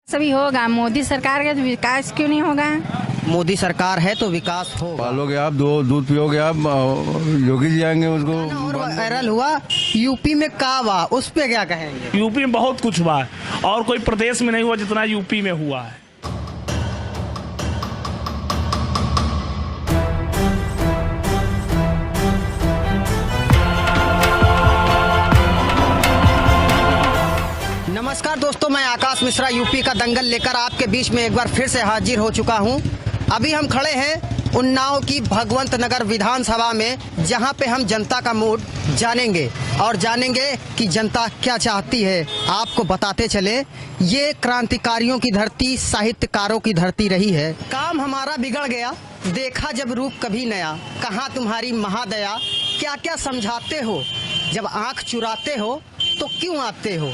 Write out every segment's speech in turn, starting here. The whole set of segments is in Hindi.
सभी होगा। मोदी सरकार का तो विकास क्यों नहीं होगा? मोदी सरकार है तो विकास हो। पालोगे आप, दूध पियोगे आप, योगी जी आएंगे उसको। और वायरल हुआ यूपी में का हुआ, उस पे क्या कहेंगे? यूपी में बहुत कुछ हुआ है और कोई प्रदेश में नहीं हुआ जितना यूपी में हुआ है। नमस्कार दोस्तों, मैं आकाश मिश्रा यूपी का दंगल लेकर आपके बीच में एक बार फिर से हाजिर हो चुका हूं। अभी हम खड़े हैं उन्नाव की भगवंत नगर विधानसभा में, जहां पे हम जनता का मूड जानेंगे और जानेंगे कि जनता क्या चाहती है। आपको बताते चले, ये क्रांतिकारियों की धरती, साहित्यकारों की धरती रही है। काम हमारा बिगड़ गया, देखा जब रूप कभी नया, कहाँ तुम्हारी महादया, क्या क्या समझाते हो, जब आंख चुराते हो तो क्यों आते हो।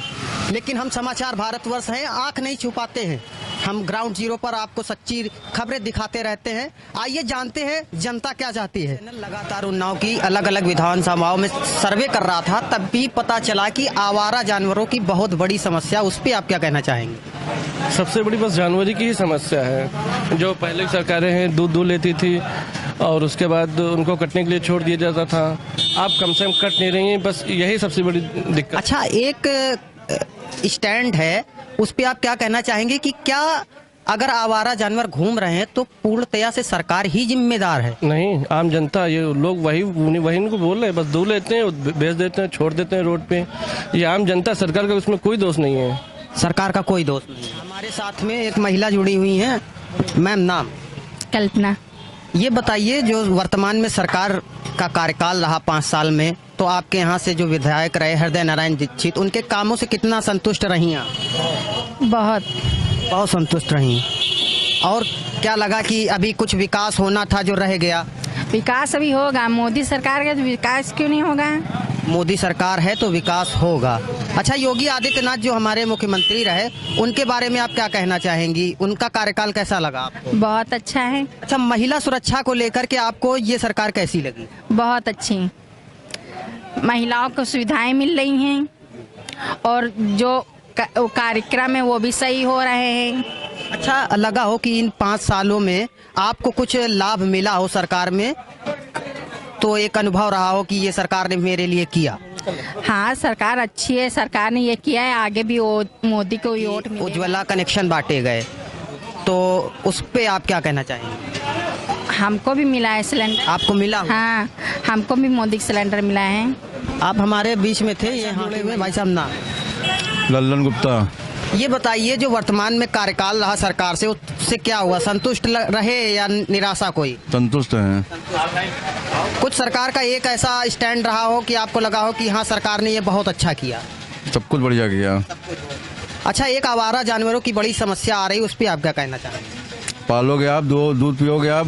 लेकिन हम समाचार भारतवर्ष हैं, आंख नहीं छुपाते हैं। हम ग्राउंड जीरो पर आपको सच्ची खबरें दिखाते रहते हैं। आइए जानते हैं जनता क्या चाहती है। लगातार उन्नाव की अलग अलग विधानसभाओं में सर्वे कर रहा था, तब भी पता चला कि आवारा जानवरों की बहुत बड़ी समस्या, उस पर आप क्या कहना चाहेंगे? सबसे बड़ी बस जानवरी की ही समस्या है। जो पहले सरकारें हैं दूध लेती थी और उसके बाद उनको कटने के लिए छोड़ दिया जाता था। आप कम से कम कट नहीं रही हैं, बस यही सबसे बड़ी दिक्कत। अच्छा, एक स्टैंड है, उस पे आप क्या कहना चाहेंगे कि क्या अगर आवारा जानवर घूम रहे हैं तो पूर्णतया से सरकार ही जिम्मेदार है? नहीं, आम जनता, ये लोग वही इनको बोल रहे हैं, बस दूध लेते हैं, बेच देते हैं, छोड़ देते हैं रोड पे। ये आम जनता, सरकार का उसमें कोई दोष नहीं है। सरकार का कोई दोष नहीं है। हमारे साथ में एक महिला जुड़ी हुई है। मैम, नाम? कल्पना। ये बताइए, जो वर्तमान में सरकार का कार्यकाल रहा 5 साल में, तो आपके यहाँ से जो विधायक रहे हृदय नारायण दीक्षित, उनके कामों से कितना संतुष्ट रही आप? बहुत संतुष्ट रही। और क्या लगा कि अभी कुछ विकास होना था जो रह गया? विकास अभी होगा। मोदी सरकार का तो विकास क्यों नहीं होगा? मोदी सरकार है तो विकास होगा। अच्छा, योगी आदित्यनाथ जो हमारे मुख्यमंत्री रहे, उनके बारे में आप क्या कहना चाहेंगी? उनका कार्यकाल कैसा लगा आपको? बहुत अच्छा है। अच्छा, महिला सुरक्षा को लेकर के आपको ये सरकार कैसी लगी? बहुत अच्छी। महिलाओं को सुविधाएं मिल रही हैं और जो कार्यक्रम है वो भी सही हो रहे हैं। अच्छा, लगा हो कि इन 5 सालों में आपको कुछ लाभ मिला हो सरकार में, तो एक अनुभव रहा हो कि ये सरकार ने मेरे लिए किया? हाँ, सरकार अच्छी है, सरकार ने ये किया है, आगे भी मोदी को वोट मिलेगा। उज्ज्वला कनेक्शन बांटे गए, तो उस पे आप क्या कहना चाहेंगे? हमको भी मिला है सिलेंडर। आपको मिला? हाँ, हमको भी मोदी सिलेंडर मिला है। आप हमारे बीच में थे, ये जुड़े हुए भाई साहब। नाम? लल्लन गुप्ता। ये बताइए, जो वर्तमान में कार्यकाल रहा सरकार से, उससे क्या हुआ? संतुष्ट रहे या निराशा कोई? संतुष्ट हैं। कुछ सरकार का एक ऐसा स्टैंड रहा हो कि आपको लगा हो कि हाँ, सरकार ने ये बहुत अच्छा किया? सब कुछ बढ़िया किया। अच्छा, एक आवारा जानवरों की बड़ी समस्या आ रही, उस पर आप क्या कहना चाहेंगे? पालोगे आप, दूध पियोगे आप,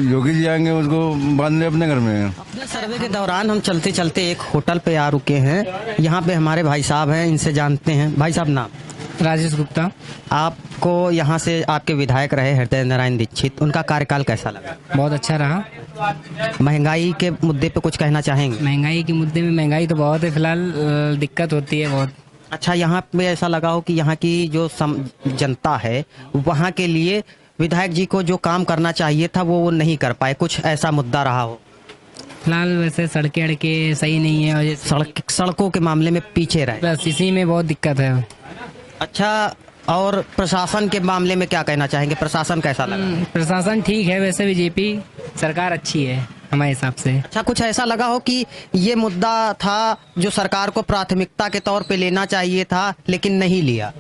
योगी जी आएंगे उसको बांधने अपने घर में। अपने सर्वे के दौरान हम चलते चलते एक होटल पे आ रुके हैं। यहाँ पे हमारे भाई साहब हैं, इनसे जानते हैं। भाई साहब, नाम? राजेश गुप्ता। आपको यहाँ से आपके विधायक रहे हृदय नारायण दीक्षित, उनका कार्यकाल कैसा लगा? बहुत अच्छा रहा। महंगाई के मुद्दे पे कुछ कहना चाहेंगे? महंगाई के मुद्दे में महंगाई तो बहुत है, फिलहाल दिक्कत होती है बहुत। अच्छा, यहाँ पे ऐसा लगा हो कि यहाँ की जो जनता है, वहाँ के लिए विधायक जी को जो काम करना चाहिए था वो नहीं कर पाए, कुछ ऐसा मुद्दा रहा हो? फिलहाल वैसे सड़कें अड़के सही नहीं है और सड़कों के मामले में पीछे रहे, बस इसी में बहुत दिक्कत है। अच्छा, और प्रशासन के मामले में क्या कहना चाहेंगे? प्रशासन कैसा लगा? प्रशासन ठीक है, वैसे बीजेपी सरकार अच्छी है हमारे हिसाब से। अच्छा, कुछ ऐसा लगा हो कि ये मुद्दा था जो सरकार को प्राथमिकता के तौर पे लेना चाहिए था लेकिन नहीं लिया?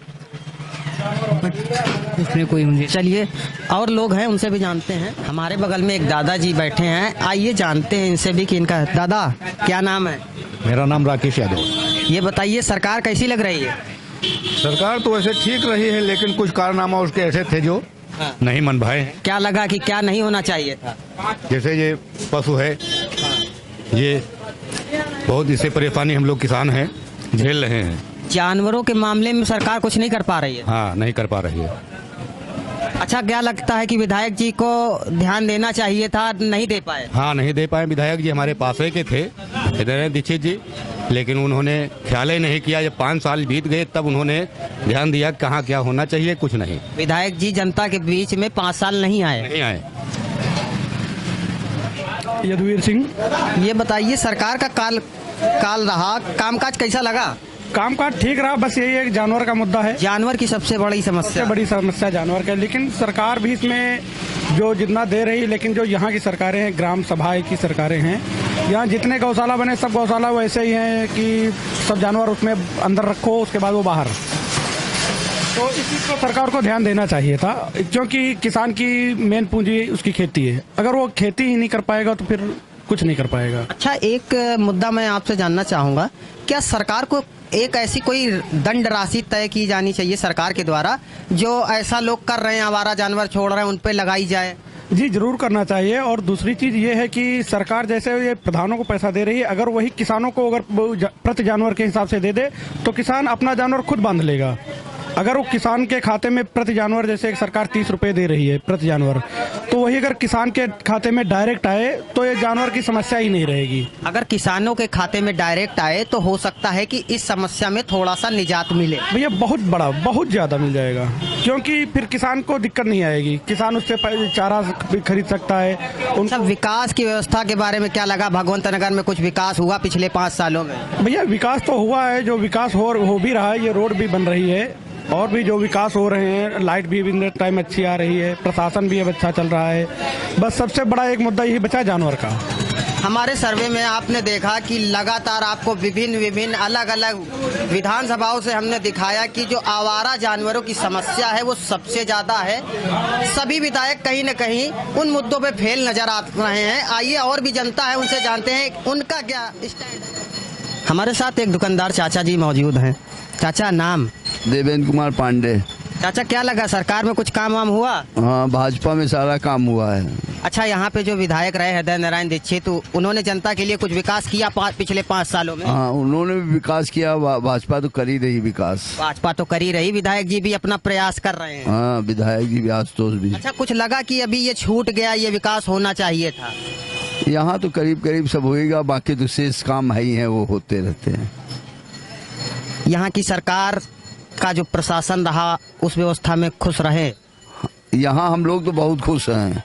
उसमें कोई मुझे। चलिए, और लोग हैं, उनसे भी जानते हैं। हमारे बगल में एक दादाजी बैठे हैं, आइए जानते हैं इनसे भी कि इनका। दादा, क्या नाम है? मेरा नाम राकेश यादव। ये बताइए, सरकार कैसी लग रही है? सरकार तो वैसे ठीक रही है, लेकिन कुछ कारनामा उसके ऐसे थे जो नहीं मन भाए हैं। क्या लगा कि क्या नहीं होना चाहिए था? जैसे ये पशु है, ये बहुत इससे परेशानी हम लोग किसान हैं झेल रहे हैं। जानवरों के मामले में सरकार कुछ नहीं कर पा रही है? हाँ, नहीं कर पा रही है। अच्छा, क्या लगता है कि विधायक जी को ध्यान देना चाहिए था, नहीं दे पाए? हाँ, नहीं दे पाए। विधायक जी हमारे पास के थे, हृदय दीक्षित जी, लेकिन उन्होंने ख्याल ही नहीं किया। जब 5 साल बीत गए तब उन्होंने ध्यान दिया कहाँ क्या होना चाहिए, कुछ नहीं। विधायक जी जनता के बीच में 5 साल नहीं आए। यदुवीर सिंह। ये बताइए सरकार का काल रहा, कामकाज कैसा लगा? कामकाज ठीक रहा, बस यही एक जानवर का मुद्दा है। जानवर की सबसे बड़ी समस्या जानवर का, लेकिन सरकार भी इसमें जो जितना दे रही, लेकिन जो यहाँ की सरकारें हैं, ग्राम सभाएं की सरकारें हैं, यहाँ जितने गौशाला बने सब गौशाला वैसे ही हैं कि सब जानवर उसमें अंदर रखो, उसके बाद वो बाहर। तो इस चीज को सरकार को ध्यान देना चाहिए था, क्योंकि किसान की मेन पूंजी उसकी खेती है। अगर वो खेती ही नहीं कर पाएगा तो फिर कुछ नहीं कर पाएगा। अच्छा, एक मुद्दा मैं आपसे जानना चाहूंगा, क्या सरकार को एक ऐसी कोई दंड राशि तय की जानी चाहिए सरकार के द्वारा, जो ऐसा लोग कर रहे हैं, आवारा जानवर छोड़ रहे हैं, उन पे लगाई जाए? जी जरूर करना चाहिए। और दूसरी चीज ये है कि सरकार जैसे ये प्रधानों को पैसा दे रही है, अगर वही किसानों को अगर प्रति जानवर के हिसाब से दे दे तो किसान अपना जानवर खुद बांध लेगा। अगर वो किसान के खाते में प्रति जानवर, जैसे सरकार 30 रुपए दे रही है प्रति जानवर, तो वही अगर किसान के खाते में डायरेक्ट आए तो ये जानवर की समस्या ही नहीं रहेगी। अगर किसानों के खाते में डायरेक्ट आए तो हो सकता है कि इस समस्या में थोड़ा सा निजात मिले। भैया बहुत ज्यादा मिल जाएगा, क्योंकि फिर किसान को दिक्कत नहीं आएगी, किसान उससे चारा भी खरीद सकता है। उनका विकास की व्यवस्था के बारे में क्या लगा? भगवंत नगर में कुछ विकास हुआ पिछले 5 सालों में? भैया विकास तो हुआ है, जो विकास हो भी रहा है, ये रोड भी बन रही है और भी जो विकास हो रहे हैं, लाइट भी इन टाइम अच्छी आ रही है, प्रशासन भी अब अच्छा चल रहा है। बस सबसे बड़ा एक मुद्दा यही बचा जानवर का। हमारे सर्वे में आपने देखा कि लगातार आपको विभिन्न अलग अलग विधानसभाओं से हमने दिखाया कि जो आवारा जानवरों की समस्या है वो सबसे ज्यादा है। सभी विधायक कहीं न कहीं उन मुद्दों पे फेल नजर आ रहे हैं। आइए और भी जनता है, उनसे जानते हैं उनका क्या स्टैंड है। हमारे साथ एक दुकानदार चाचा जी मौजूद हैं। चाचा, नाम? देवेंद्र कुमार पांडे। चाचा, क्या लगा सरकार में कुछ काम वाम हुआ? हाँ, भाजपा में सारा काम हुआ है। अच्छा, यहाँ पे जो विधायक रहे हृदय नारायण दीक्षित, तो उन्होंने जनता के लिए कुछ विकास किया पिछले 5 सालों में? हाँ, उन्होंने भी विकास किया। भाजपा तो कर ही रही विकास। भाजपा तो कर ही रही, विधायक जी भी अपना प्रयास कर रहे हैं। हाँ, विधायक जी भी, आशुतोष भी। अच्छा, कुछ लगा कि अभी ये छूट गया, ये विकास होना चाहिए था? यहाँ तो करीब सब होएगा, बाकी तो शेष काम है ही है, वो होते रहते हैं। यहाँ की सरकार का जो प्रशासन रहा उस व्यवस्था में खुश रहे? यहाँ हम लोग तो बहुत खुश हैं।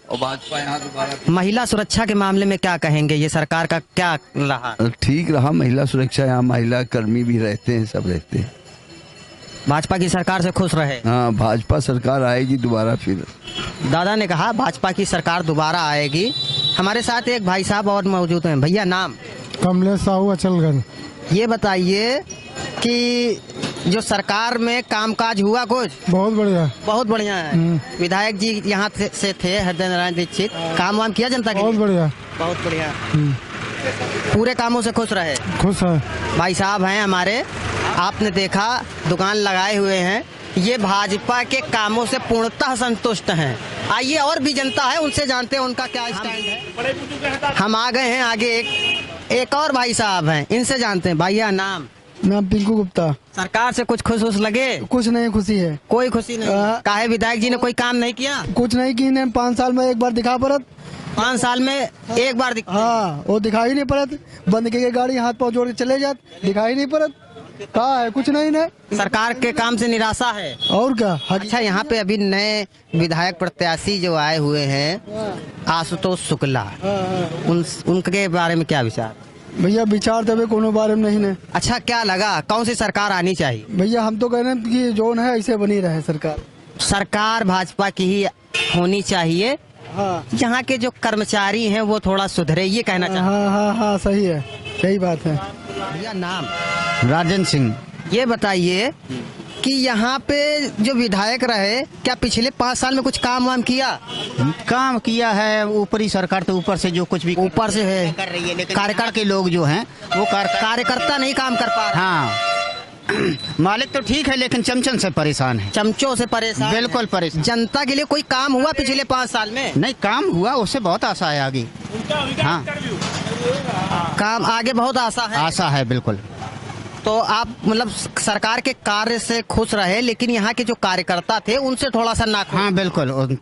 और भाजपा यहाँ दोबारा। महिला सुरक्षा के मामले में क्या कहेंगे, ये सरकार का क्या रहा? ठीक रहा महिला सुरक्षा, यहाँ महिला कर्मी भी रहते हैं, सब रहते हैं। भाजपा की सरकार से खुश रहे? हाँ, भाजपा सरकार आएगी दोबारा फिर। दादा ने कहा भाजपा की सरकार दोबारा आएगी। हमारे साथ एक भाई साहब और मौजूद हैं। भैया, नाम? कमलेश साहू, अचलगंज। ये बताइए कि जो सरकार में कामकाज हुआ कुछ? बहुत बढ़िया है। विधायक जी यहाँ से थे हृदय नारायण दीक्षित, काम वाम किया जनता के? बहुत बढ़िया। पूरे कामों से खुश रहे? खुश है। भाई साहब हैं हमारे, आपने देखा दुकान लगाए हुए हैं, ये भाजपा के कामों से पूर्णतः संतुष्ट हैं। आइए और भी जनता है, उनसे जानते हैं उनका क्या स्टैंड है। हम आ गए हैं आगे, एक और भाई साहब हैं, इनसे जानते हैं। भैया, नाम? पिंकू गुप्ता। सरकार से कुछ खुश लगे? कुछ नहीं खुशी है। कोई खुशी नहीं? काहे विधायक जी ने कोई काम नहीं किया? कुछ नहीं की, 5 साल में एक बार दिखा पड़त। 5 साल में एक बार हाँ, वो दिखाई नहीं पड़त। बंद के गाड़ी हाथ पाँव जोड़ के चले जात, दिखाई नहीं पड़त। कहा है कुछ नहीं ना, सरकार के काम से निराशा है और क्या। अच्छा, यहाँ पे अभी नए विधायक प्रत्याशी जो आए हुए हैं आशुतोष शुक्ला, उनके बारे में क्या विचार? भैया विचार तब कोनो बारे में नहीं है। अच्छा, क्या लगा कौन सी सरकार आनी चाहिए? भैया हम तो कह रहे हैं कि जोन है ऐसे बनी रहे सरकार। सरकार भाजपा की ही होनी चाहिए। हाँ, यहाँ के जो कर्मचारी हैं वो थोड़ा सुधरे, ये कहना चाहते हैं। हाँ, सही है, सही बात है। भैया, नाम? राजेंद्र सिंह। ये बताइए कि यहाँ पे जो विधायक रहे, क्या पिछले 5 साल में कुछ काम वाम किया? काम किया है ऊपरी सरकार, तो ऊपर से जो कुछ भी ऊपर से है कर रही है, लेकिन कार्यकर्ता के लोग जो हैं वो कार्यकर्ता नहीं काम कर पा रहे। हाँ, मालिक तो ठीक है लेकिन चमचन से परेशान है। चमचों से परेशान? बिल्कुल परेशान। जनता के लिए कोई काम हुआ पिछले 5 साल में? नहीं, काम हुआ, उससे बहुत आशा है आगे। हाँ, काम आगे बहुत आशा है। बिल्कुल। तो आप मतलब सरकार के कार्य से खुश रहे, लेकिन यहाँ के जो कार्यकर्ता थे उनसे थोड़ा सा नाखुश? हाँ, बिल्कुल।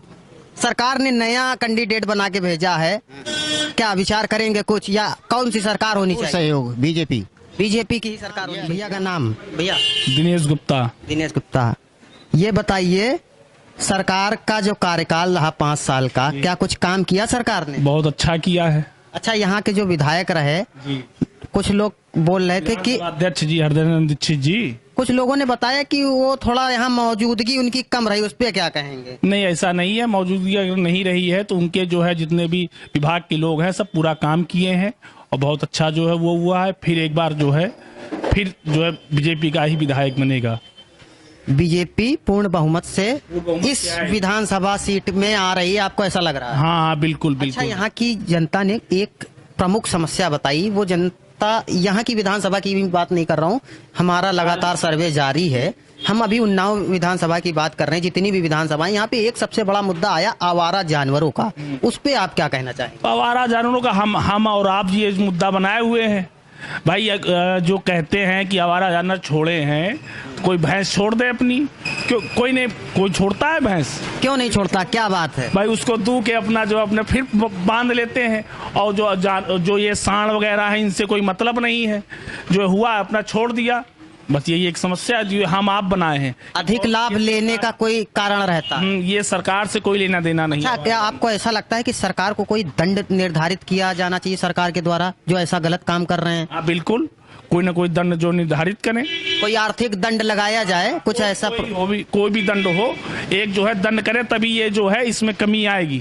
सरकार ने नया कैंडिडेट बना के भेजा है, क्या विचार करेंगे कुछ, या कौन सी सरकार होनी चाहिए? सहयोग बीजेपी। बीजेपी की ही सरकार होगी। भैया का नाम? भैया दिनेश गुप्ता। दिनेश गुप्ता, ये बताइए सरकार का जो कार्यकाल रहा 5 साल का, क्या कुछ काम किया सरकार ने? बहुत अच्छा किया है। अच्छा, यहाँ के जो विधायक रहे, कुछ लोग बोल रहे थे कि अध्यक्ष जी हरदयानंद दीक्षित जी, कुछ लोगों ने बताया कि वो थोड़ा यहाँ मौजूदगी उनकी कम रही, उस पर क्या कहेंगे? नहीं, ऐसा नहीं है। मौजूदगी अगर नहीं रही है तो उनके जो है जितने भी विभाग के लोग हैं सब पूरा काम किए हैं और बहुत अच्छा जो है वो हुआ है। फिर एक बार जो है बीजेपी का ही विधायक बनेगा। बीजेपी पूर्ण बहुमत से इस विधानसभा सीट में आ रही है, आपको ऐसा लग रहा है? हाँ, बिल्कुल अच्छा, बिल्कुल। यहाँ की जनता ने एक प्रमुख समस्या बताई, वो जनता, यहाँ की विधानसभा की भी बात नहीं कर रहा हूँ, हमारा लगातार सर्वे जारी है, हम अभी उन्नाव विधानसभा की बात कर रहे हैं, जितनी भी विधानसभा, यहाँ पे एक सबसे बड़ा मुद्दा आया आवारा जानवरों का, उस पे आप क्या कहना चाहेंगे? आवारा जानवरों का हम और आप ये मुद्दा बनाए हुए हैं भाई। जो कहते हैं कि आवारा जानवर छोड़े हैं, कोई भैंस छोड़ दे अपनी, क्यों कोई छोड़ता है भैंस? क्यों नहीं छोड़ता, क्या बात है भाई? उसको दू के अपना जो अपने फिर बांध लेते हैं, और जो ये सांड वगैरह है इनसे कोई मतलब नहीं है, जो हुआ अपना छोड़ दिया, बस यही एक समस्या है जो हम आप बनाए हैं। अधिक लाभ लेने का कोई कारण रहता है? ये सरकार से कोई लेना देना नहीं। अच्छा, क्या आपको ऐसा लगता है कि सरकार को कोई दंड निर्धारित किया जाना चाहिए सरकार के द्वारा जो ऐसा गलत काम कर रहे हैं? हाँ, बिल्कुल, कोई ना कोई दंड जो निर्धारित करें, कोई आर्थिक दंड लगाया जाए, कुछ ऐसा कोई भी दंड हो, एक जो है दंड करे, तभी ये जो है इसमें कमी आएगी।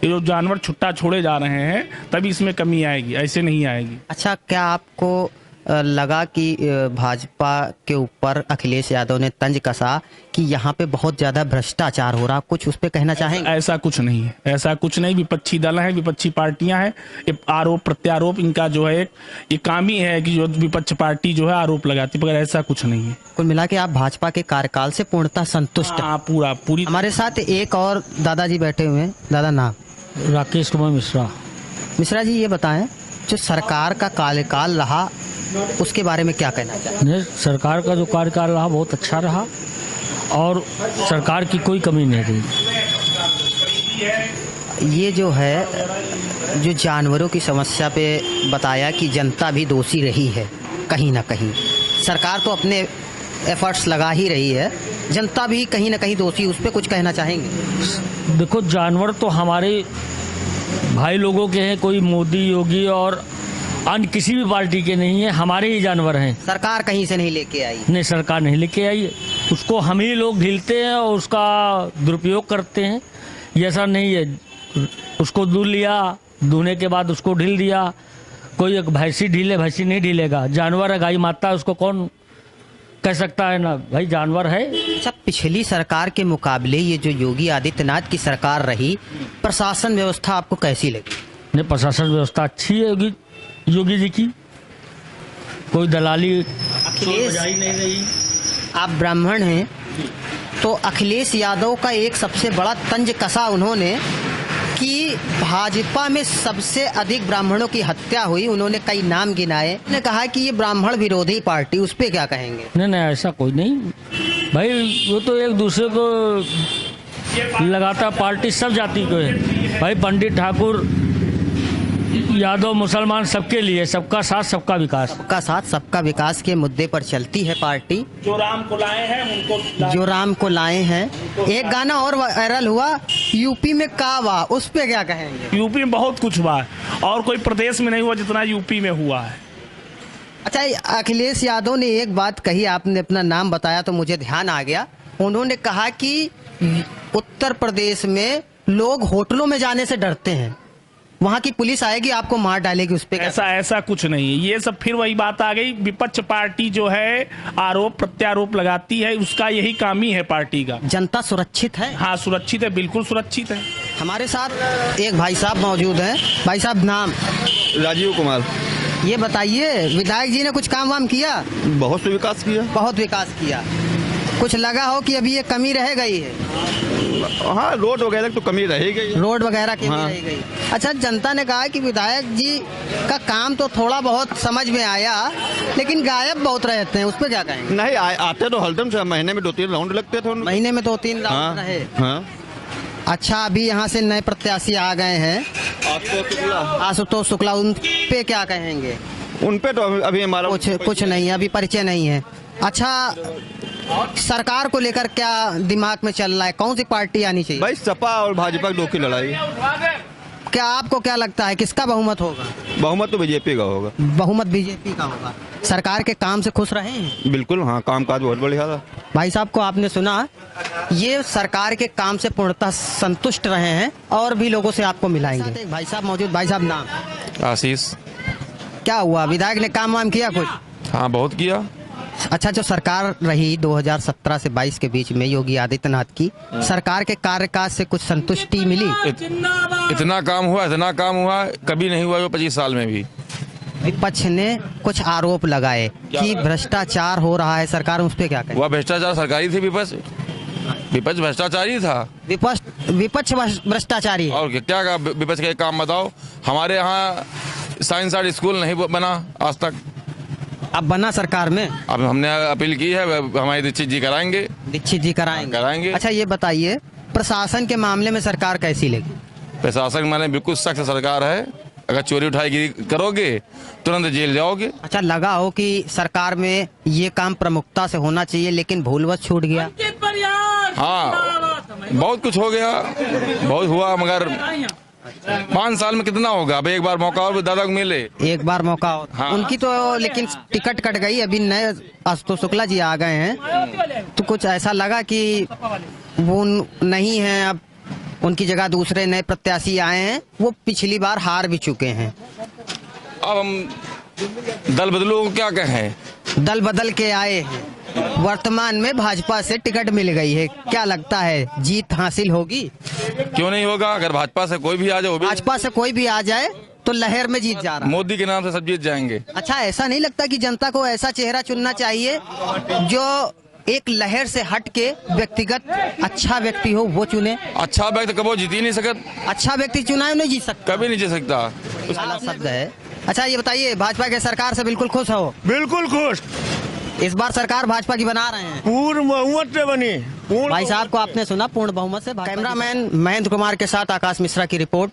ये जो जानवर छुट्टा छोड़े जा रहे हैं तभी इसमें कमी आएगी, ऐसे नहीं आएगी। अच्छा, क्या आपको लगा कि भाजपा के ऊपर अखिलेश यादव ने तंज कसा कि यहाँ पे बहुत ज्यादा भ्रष्टाचार हो रहा, कुछ उस पे कहना चाहेंगे? ऐसा कुछ नहीं है, ऐसा कुछ नहीं। विपक्षी दल है, विपक्षी पार्टियां हैं, ये आरोप प्रत्यारोप इनका जो है ये काम ही है कि जो विपक्ष पार्टी जो है आरोप लगाती, मगर ऐसा कुछ नहीं है। कुल मिला के आप भाजपा के कार्यकाल से पूर्णतः संतुष्ट? हाँ, पूरी। हमारे साथ एक और दादाजी बैठे हुए हैं। दादा नाम? राकेश कुमार मिश्रा। मिश्रा जी, ये बताएं, जो सरकार का कार्यकाल रहा उसके बारे में क्या कहना चाहिए? सरकार का जो कार्यकाल रहा बहुत अच्छा रहा और सरकार की कोई कमी नहीं रही। ये जो है, जो जानवरों की समस्या पे बताया कि जनता भी दोषी रही है कहीं ना कहीं, सरकार तो अपने एफर्ट्स लगा ही रही है, जनता भी कहीं ना कहीं दोषी, उस पर कुछ कहना चाहेंगे? देखो, जानवर तो हमारे भाई लोगों के हैं, कोई मोदी योगी और अन्य किसी भी पार्टी के नहीं है, हमारे ही जानवर हैं। सरकार कहीं से नहीं लेके आई? नहीं, सरकार नहीं लेके आई, उसको हम ही लोग ढीलते हैं और उसका दुरुपयोग करते हैं। ये ऐसा नहीं है, उसको दूध लिया, दूहने के बाद उसको ढील दिया, कोई एक भैंसी ढीले, भैंसी नहीं ढीलेगा, जानवर है, गाय माता है, उसको कौन कह सकता है ना भाई जानवर है। अच्छा, पिछली सरकार के मुकाबले ये जो योगी आदित्यनाथ की सरकार रही, प्रशासन व्यवस्था आपको कैसी लगी? नहीं, प्रशासन व्यवस्था अच्छी है योगी जी की, कोई दलाली अखिलेश नहीं रही। आप ब्राह्मण हैं तो अखिलेश यादव का एक सबसे बड़ा तंज कसा उन्होंने कि भाजपा में सबसे अधिक ब्राह्मणों की हत्या हुई, उन्होंने कई नाम गिनाए, उन्होंने कहा कि ये ब्राह्मण विरोधी पार्टी, उस पे क्या कहेंगे? नहीं, ऐसा कोई नहीं भाई, वो तो एक दूसरे को लगाता, पार्टी सब जाति को है भाई, पंडित ठाकुर यादव मुसलमान सबके लिए, सबका साथ सबका विकास। सबका साथ सबका विकास के मुद्दे पर चलती है पार्टी। जो राम को लाए हैं उनको, जो राम को लाए हैं। एक गाना और वायरल हुआ, यूपी में का हुआ, उस पे क्या कहेंगे? यूपी में बहुत कुछ हुआ है और कोई प्रदेश में नहीं हुआ जितना यूपी में हुआ है। अच्छा, अखिलेश यादव ने एक बात कही, आपने अपना नाम बताया तो मुझे ध्यान आ गया, उन्होंने कहा कि उत्तर प्रदेश में लोग होटलों में जाने से डरते हैं, वहाँ की पुलिस आएगी आपको मार डालेगी, उस पे ऐसा कुछ नहीं है। ये सब फिर वही बात आ गई, विपक्ष पार्टी जो है आरोप प्रत्यारोप लगाती है, उसका यही काम ही है पार्टी का। जनता सुरक्षित है? हाँ, सुरक्षित है, बिल्कुल सुरक्षित है। हमारे साथ एक भाई साहब मौजूद हैं। भाई साहब नाम? राजीव कुमार। ये बताइए, विधायक जी ने कुछ काम वाम किया? बहुत विकास किया। बहुत विकास किया। कुछ लगा हो कि अभी ये कमी रह गई है? हाँ, रोड वगैरह तो कमी रहेगी, रोड वगैरह की रह गई। अच्छा, जनता ने कहा कि विधायक जी का काम तो थोड़ा बहुत समझ में आया, लेकिन गायब बहुत रहते हैं, उस पर क्या कहेंगे? नहीं, आते तो हरदम से, महीने में 2-3 राउंड लगते थे। महीने में 2-3 राउंड रहे? हाँ। अच्छा, अभी यहाँ से नए प्रत्याशी आ गए हैं, आशुतोष शुक्ला, उन पे क्या कहेंगे? उन पे तो अभी हमारा कुछ नहीं है, अभी परिचय नहीं है। अच्छा, सरकार को लेकर क्या दिमाग में चल रहा है, कौन सी पार्टी आनी चाहिए? भाई सपा और भाजपा दो की लड़ाई। क्या आपको क्या लगता है किसका बहुमत होगा? बहुमत तो बीजेपी का होगा। बहुमत बीजेपी का होगा। सरकार के काम से खुश रहे हैं? बिल्कुल, हाँ, कामकाज बहुत बढ़िया था। भाई साहब को आपने सुना, ये सरकार के काम से पूर्णतः संतुष्ट रहे हैं और भी लोगों से आपको मिलाएंगे। भाई साहब मौजूद, भाई साहब नाम? आशीष। क्या हुआ, विधायक ने काम वाम किया कुछ? हाँ, बहुत किया। अच्छा, जो सरकार रही 2017 से 22 के बीच में योगी आदित्यनाथ की, सरकार के कार्यकाल से कुछ संतुष्टि मिली? इतना काम हुआ कभी नहीं हुआ 25 साल में भी। विपक्ष ने कुछ आरोप लगाए कि भ्रष्टाचार हो रहा है सरकार, उस पे क्या कहें? वह भ्रष्टाचार सरकारी थी, विपक्ष भ्रष्टाचारी था। विपक्ष भ्रष्टाचारी? और क्या विपक्ष के काम बताओ। हमारे यहाँ साइंस आर्ट स्कूल नहीं बना आज तक। अब बना सरकार में? अब हमने अपील की है, हमारे दीक्षित जी कराएंगे। दीक्षित जी कराएंगे। अच्छा, ये बताइए, प्रशासन के मामले में सरकार कैसी लगी? प्रशासन माने बिल्कुल सख्त सरकार है। अगर चोरी उठाई करोगे तुरंत जेल जाओगे। अच्छा, लगा हो कि सरकार में ये काम प्रमुखता से होना चाहिए लेकिन भूलवश छूट गया? हाँ, बहुत कुछ हो गया, बहुत हुआ, मगर 5 साल में कितना होगा। अब एक बार मौका और दादा को मिले, एक बार मौका और। हाँ। उनकी तो लेकिन टिकट कट गई, अभी नए आशुतोष शुक्ला जी आ गए हैं, तो कुछ ऐसा लगा कि वो नहीं है, अब उनकी जगह दूसरे नए प्रत्याशी आए हैं, वो पिछली बार हार भी चुके हैं। अब हम दल बदलो क्या कहें? दल बदल के आए हैं, वर्तमान में भाजपा से टिकट मिल गई है, क्या लगता है जीत हासिल होगी? क्यों नहीं होगा, अगर भाजपा से कोई भी आ जाए। भाजपा से कोई भी आ जाए तो लहर में जीत जा रहा है। मोदी के नाम से सब जीत जाएंगे। अच्छा, ऐसा नहीं लगता कि जनता को ऐसा चेहरा चुनना चाहिए जो एक लहर से हट के व्यक्तिगत अच्छा व्यक्ति हो, वो चुने? अच्छा व्यक्ति कभी जीत ही नहीं सकता। अच्छा व्यक्ति चुना नहीं जीत सकता, कभी नहीं जीत सकता। शब्द है। अच्छा, ये बताइए, भाजपा के सरकार से बिल्कुल खुश हो? बिल्कुल खुश। इस बार सरकार भाजपा की बना रहे हैं? पूर्ण बहुमत से बनी। भाई साहब को आपने सुना, पूर्ण बहुमत से। कैमरामैन महेंद्र कुमार के साथ आकाश मिश्रा की रिपोर्ट।